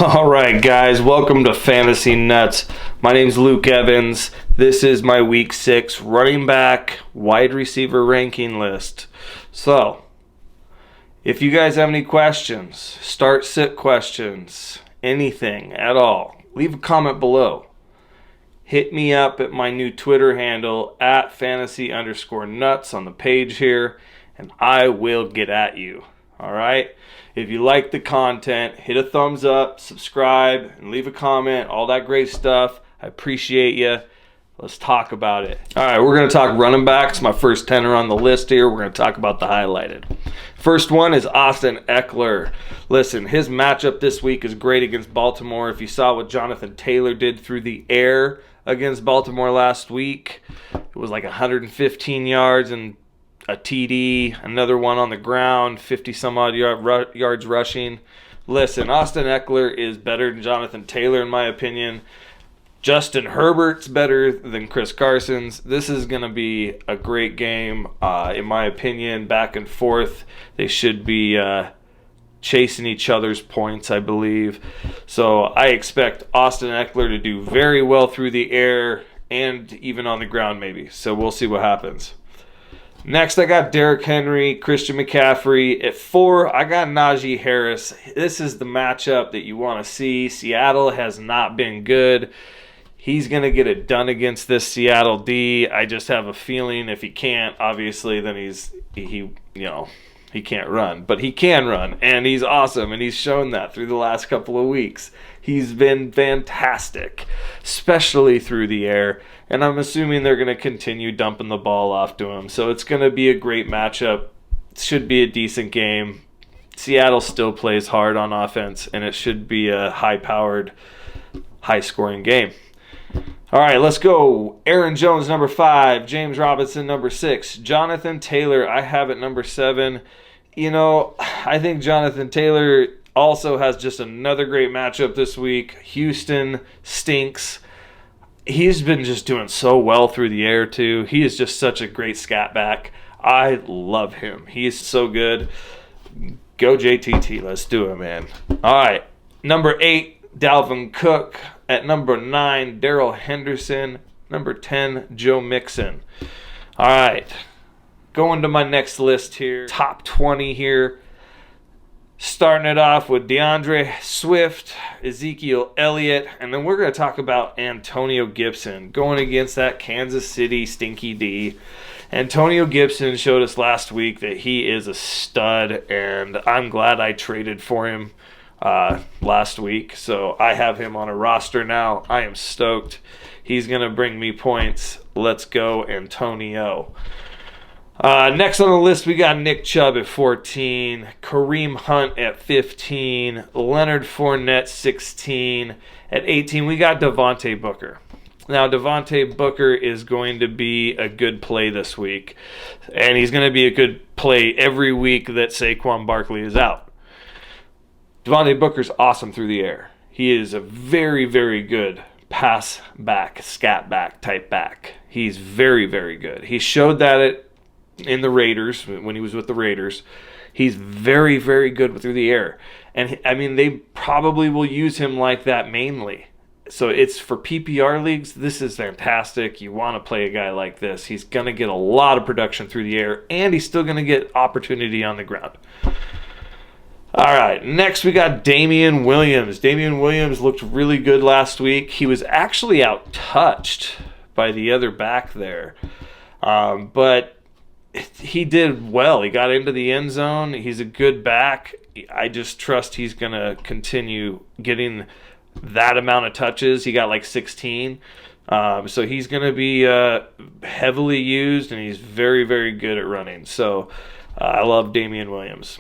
All right, guys, welcome to Fantasy Nuts. My name's Luke Evans. This is my Week 6 running back wide receiver ranking list. So, if you guys have any questions, start sit questions, anything at all, leave a comment below. Hit me up at my new Twitter handle at fantasy_nuts on the page here, and I will get at you. All right? If you like the content, hit a thumbs up, subscribe, and leave a comment, all that great stuff. I appreciate you. Let's talk about it. All right, we're going to talk running backs. My first 10 are on the list here. We're going to talk about the highlighted. First one is Austin Ekler. Listen, his matchup this week is great against Baltimore. If you saw what Johnathan Taylor did through the air against Baltimore last week, it was like 115 yards and a TD, another one on the ground, 50-some-odd yards rushing. Listen, Austin Ekler is better than Johnathan Taylor, in my opinion. Justin Herbert's better than Chris Carson's. This is going to be a great game, in my opinion, back and forth. They should be chasing each other's points, I believe. So I expect Austin Ekler to do very well through the air and even on the ground maybe. So we'll see what happens. Next, I got Derrick Henry, Christian McCaffrey. At 4, I got Najee Harris. This is the matchup that you want to see. Seattle has not been good. He's going to get it done against this Seattle D. I just have a feeling if he can't, obviously, then he can't run. But he can run, and he's awesome, and he's shown that through the last couple of weeks. He's been fantastic, especially through the air. And I'm assuming they're going to continue dumping the ball off to him. So it's going to be a great matchup. It should be a decent game. Seattle still plays hard on offense, and it should be a high-powered, high-scoring game. All right, let's go. Aaron Jones, number 5. James Robinson, number 6. Johnathan Taylor, I have at number 7. You know, I think Johnathan Taylor also has just another great matchup this week. Houston stinks. He's been just doing so well through the air, too. He is just such a great scat back. I love him. He is so good. Go JTT. Let's do it, man. All right. Number 8, Dalvin Cook. At number 9, Darerrell Henderson. Number 10, Joe Mixon. All right. Going to my next list here. Top 20 here. Starting it off with DeAndre Swift, Ezekiel Elliot, and then we're going to talk about Antonio Gibson going against that Kansas City stinky D. Antonio Gibson showed us last week that he is a stud, and I'm glad I traded for him last week. So I have him on a roster now. I am stoked. He's going to bring me points. Let's go, Antonio. Next on the list, we got Nick Chubb at 14, Kareem Hunt at 15, Leonard Fournette 16. At 18, we got Devonte Booker. Now, Devonte Booker is going to be a good play this week, and he's going to be a good play every week that Saquon Barkley is out. Devonte Booker's awesome through the air. He is a very, very good pass back, scat back type back. He's very, very good. He showed that in the Raiders, when he was with the Raiders. He's very, very good through the air. And, I mean, they probably will use him like that mainly. So it's for PPR leagues, this is fantastic. You want to play a guy like this. He's going to get a lot of production through the air, and he's still going to get opportunity on the ground. All right, next we got Damian Williams. Damian Williams looked really good last week. He was actually out-touched by the other back there. But he did well. He got into the end zone. He's a good back. I just trust he's going to continue getting that amount of touches. He got like 16. So he's going to be heavily used, and he's very, very good at running. So I love Damian Williams.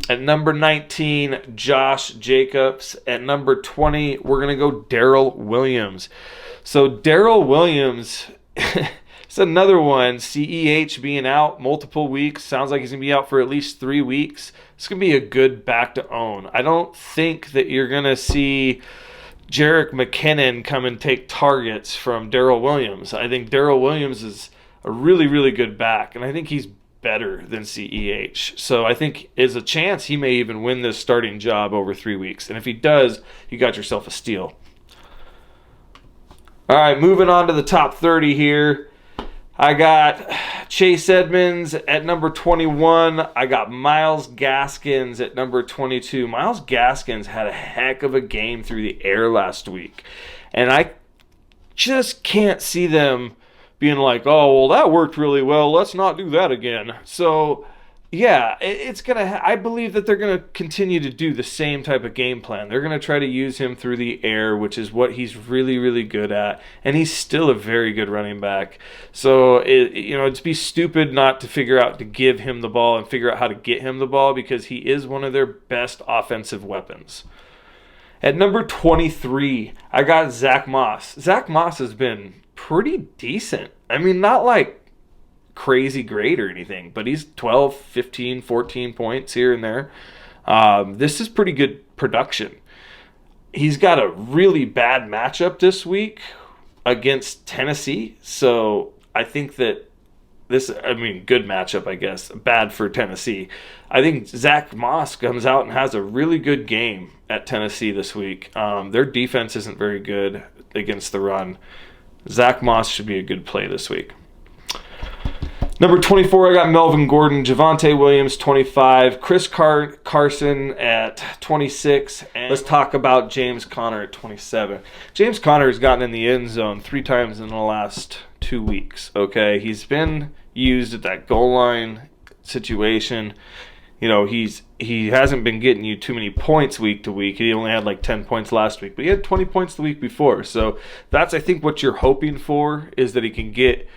At number 19, Josh Jacobs. At number 20, we're going to go Darrel Williams. So Darrel Williams, it's another one. CEH being out multiple weeks. Sounds like he's going to be out for at least 3 weeks. It's going to be a good back to own. I don't think that you're going to see Jerick McKinnon come and take targets from Darrel Williams. I think Darrel Williams is a really, really good back, and I think he's better than CEH. So I think there's a chance he may even win this starting job over 3 weeks. And if he does, you got yourself a steal. All right, moving on to the top 30 here. I got Chase Edmonds at number 21. I got Myles Gaskins at number 22. Myles Gaskins had a heck of a game through the air last week. And I just can't see them being like, oh, well, that worked really well. Let's not do that again. So, yeah, it's going to I believe that they're going to continue to do the same type of game plan. They're going to try to use him through the air, which is what he's really, really good at. And he's still a very good running back. So, it'd be stupid not to figure out to give him the ball and figure out how to get him the ball because he is one of their best offensive weapons. At number 23, I got Zack Moss. Zack Moss has been pretty decent. I mean, not like crazy great or anything, but he's 12, 15, 14 points here and there. This is pretty good production. He's got a really bad matchup this week against Tennessee, so I think that good matchup, I guess. Bad for Tennessee. I think Zack Moss comes out and has a really good game at Tennessee this week. Their defense isn't very good against the run. Zack Moss should be a good play this week. Number 24, I got Melvin Gordon, Javonte Williams, 25, Chris Carson at 26, and let's talk about James Conner at 27. James Conner has gotten in the end zone 3 times in the last 2 weeks, okay? He's been used at that goal line situation. You know, he hasn't been getting you too many points week to week. He only had like 10 points last week, but he had 20 points the week before. So that's, I think, what you're hoping for is that he can get,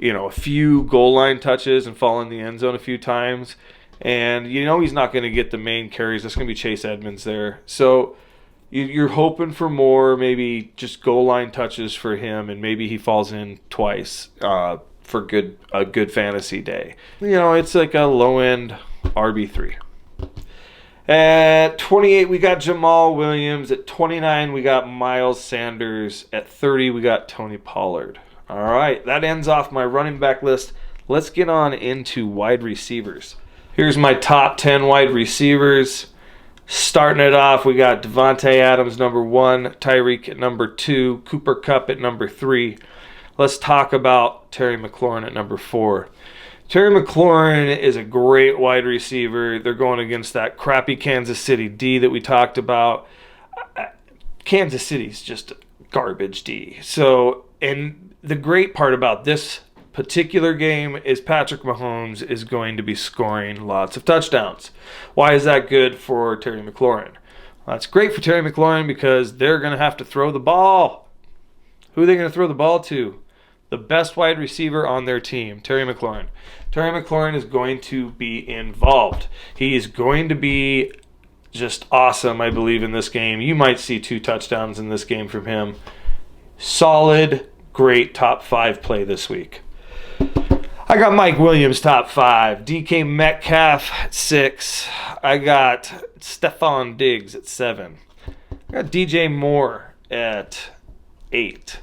a few goal line touches and fall in the end zone a few times. And he's not going to get the main carries. That's going to be Chase Edmonds there. So you're hoping for more, maybe just goal line touches for him, and maybe he falls in twice for a good fantasy day. It's like a low-end RB3. At 28, we got Jamal Williams. At 29, we got Miles Sanders. At 30, we got Tony Pollard. All right, that ends off my running back list. Let's get on into wide receivers. Here's my top 10 wide receivers. Starting it off, we got Davante Adams, number 1, Tyreek at number 2, Cooper Kupp at number 3. Let's talk about Terry McLaurin at number 4. Terry McLaurin is a great wide receiver. They're going against that crappy Kansas City D that we talked about. Kansas City's just garbage D. And the great part about this particular game is Patrick Mahomes is going to be scoring lots of touchdowns. Why is that good for Terry McLaurin? Well, that's great for Terry McLaurin because they're going to have to throw the ball. Who are they going to throw the ball to? The best wide receiver on their team, Terry McLaurin. Terry McLaurin is going to be involved. He is going to be just awesome, I believe, in this game. You might see 2 touchdowns in this game from him. Solid, great top 5 play this week. I got Mike Williams top 5, D.K Metcalf at 6. I got Stefon Diggs at 7. I got D.J Moore at 8.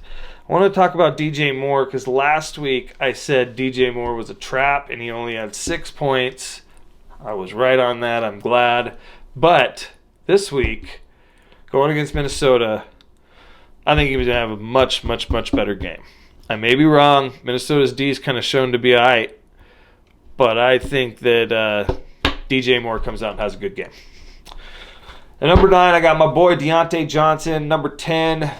I want to talk about D.J Moore because last week I said D.J Moore was a trap and he only had 6 points. I was right on that. I'm glad. But this week, going against Minnesota, I think he was going to have a much, much, much better game. I may be wrong. Minnesota's D is kind of shown to be all right. But I think that D.J Moore comes out and has a good game. At number 9, I got my boy Diontae Johnson. Number 10,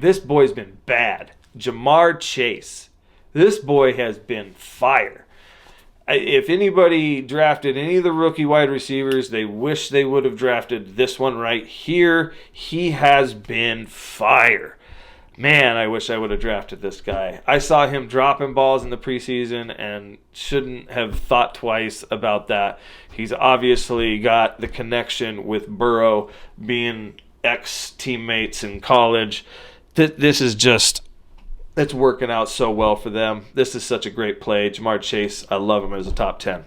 this boy's been bad. Jamar Chase. This boy has been fire. If anybody drafted any of the rookie wide receivers, they wish they would have drafted this one right here. He has been fire. Man, I wish I would have drafted this guy. I saw him dropping balls in the preseason and shouldn't have thought twice about that. He's obviously got the connection with Burrow, being ex-teammates in college. This is just, it's working out so well for them. This is such a great play. Jamar Chase, I love him as a top 10.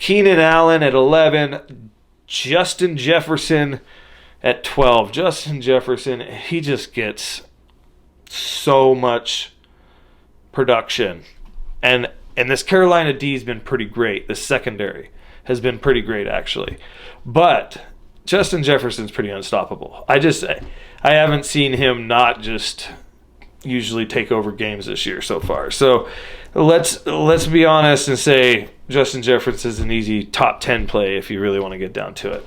Keenan Allen at 11. Justin Jefferson at 12. Justin Jefferson, he just gets so much production. And And this Carolina D has been pretty great. The secondary has been pretty great, actually. But Justin Jefferson's pretty unstoppable. I haven't seen him not just usually take over games this year so far. So let's be honest and say Justin Jefferson is an easy top 10 play if you really want to get down to it.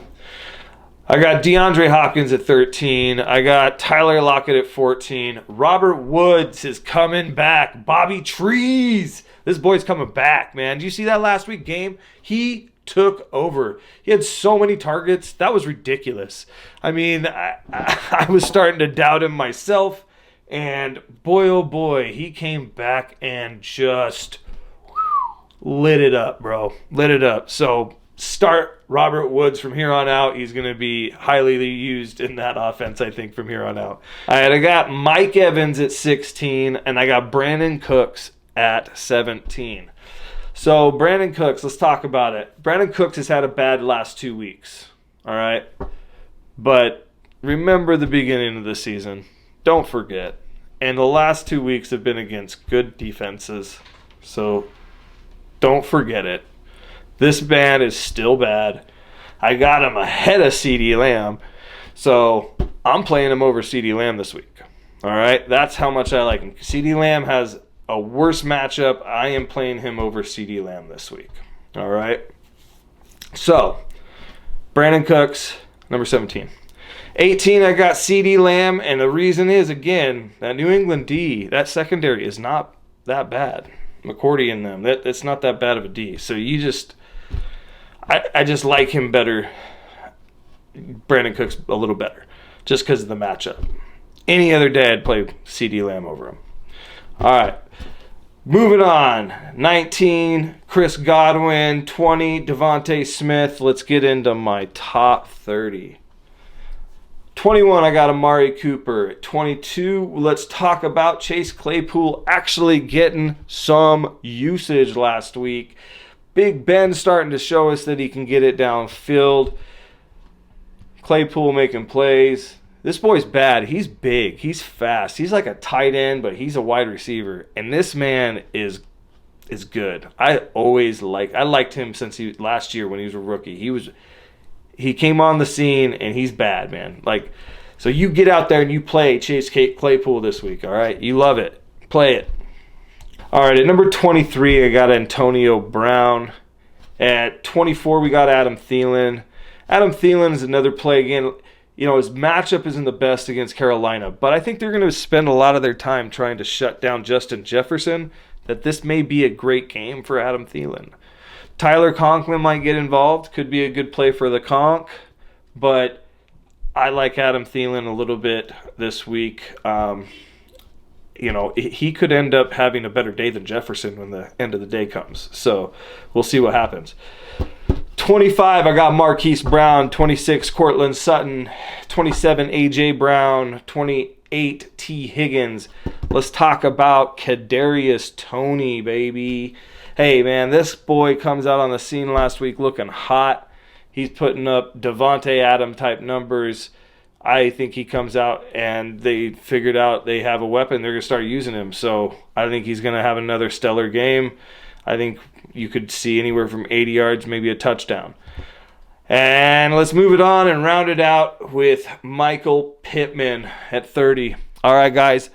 I got DeAndre Hopkins at 13. I got Tyler Lockett at 14. Robert Woods is coming back. Bobby Trees. This boy's coming back, man. Did you see that last week game? He took over. He had so many targets. That was ridiculous. I mean, I was starting to doubt him myself. And boy, oh boy, he came back and just lit it up, bro. Lit it up. So start Robert Woods from here on out. He's going to be highly used in that offense, I think, from here on out. All right, I got Mike Evans at 16, and I got Brandon Cooks at 17. So Brandon Cooks, let's talk about it. Brandon Cooks has had a bad last 2 weeks, all right? But remember the beginning of the season. Don't forget. And the last 2 weeks have been against good defenses. So don't forget it. This man is still bad. I got him ahead of CeeDee Lamb. So I'm playing him over CeeDee Lamb this week. All right? That's how much I like him. CeeDee Lamb has a worse matchup. I am playing him over CeeDee Lamb this week. All right? So, Brandon Cooks, number 17. 18, I got CeeDee Lamb, and the reason is, again, that New England D, that secondary is not that bad. McCourty and them, that's not that bad of a D. So you just, I just like him better, Brandon Cooks a little better, just because of the matchup. Any other day, I'd play CeeDee Lamb over him. All right, moving on. 19, Chris Godwin. 20, Devontae Smith. Let's get into my top 30. 21, I got Amari Cooper. 22, let's talk about Chase Claypool actually getting some usage last week. Big Ben starting to show us that he can get it downfield. Claypool making plays. This boy's bad. He's big. He's fast. He's like a tight end, but he's a wide receiver. And this man is good. I liked him since last year when he was a rookie. He came on the scene, and he's bad, man. So you get out there and you play Chase Claypool this week, all right? You love it. Play it. All right, at number 23, I got Antonio Brown. At 24, we got Adam Thielen. Adam Thielen is another play. Again, his matchup isn't the best against Carolina, but I think they're going to spend a lot of their time trying to shut down Justin Jefferson, that this may be a great game for Adam Thielen. Tyler Conklin might get involved. Could be a good play for the Conk. But I like Adam Thielen a little bit this week. He could end up having a better day than Jefferson when the end of the day comes. So we'll see what happens. 25, I got Marquise Brown. 26, Cortland Sutton. 27, A.J. Brown. 28, T. Higgins. Let's talk about Kadarius Toney, baby. Hey, man, this boy comes out on the scene last week looking hot. He's putting up Davante Adams type numbers. I think he comes out and they figured out they have a weapon. They're going to start using him. So I think he's going to have another stellar game. I think you could see anywhere from 80 yards, maybe a touchdown. And let's move it on and round it out with Michael Pittman at 30. All right, guys.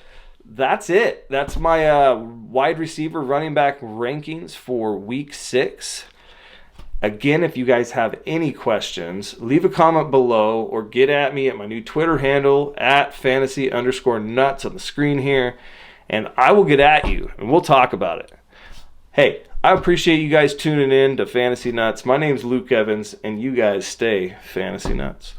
That's it. That's my wide receiver running back rankings for week 6. Again, if you guys have any questions, leave a comment below or get at me at my new Twitter handle at fantasy_nuts on the screen here, and I will get at you and we'll talk about it. Hey, I appreciate you guys tuning in to Fantasy Nuts. My name's Luke Evans, and you guys stay Fantasy Nuts.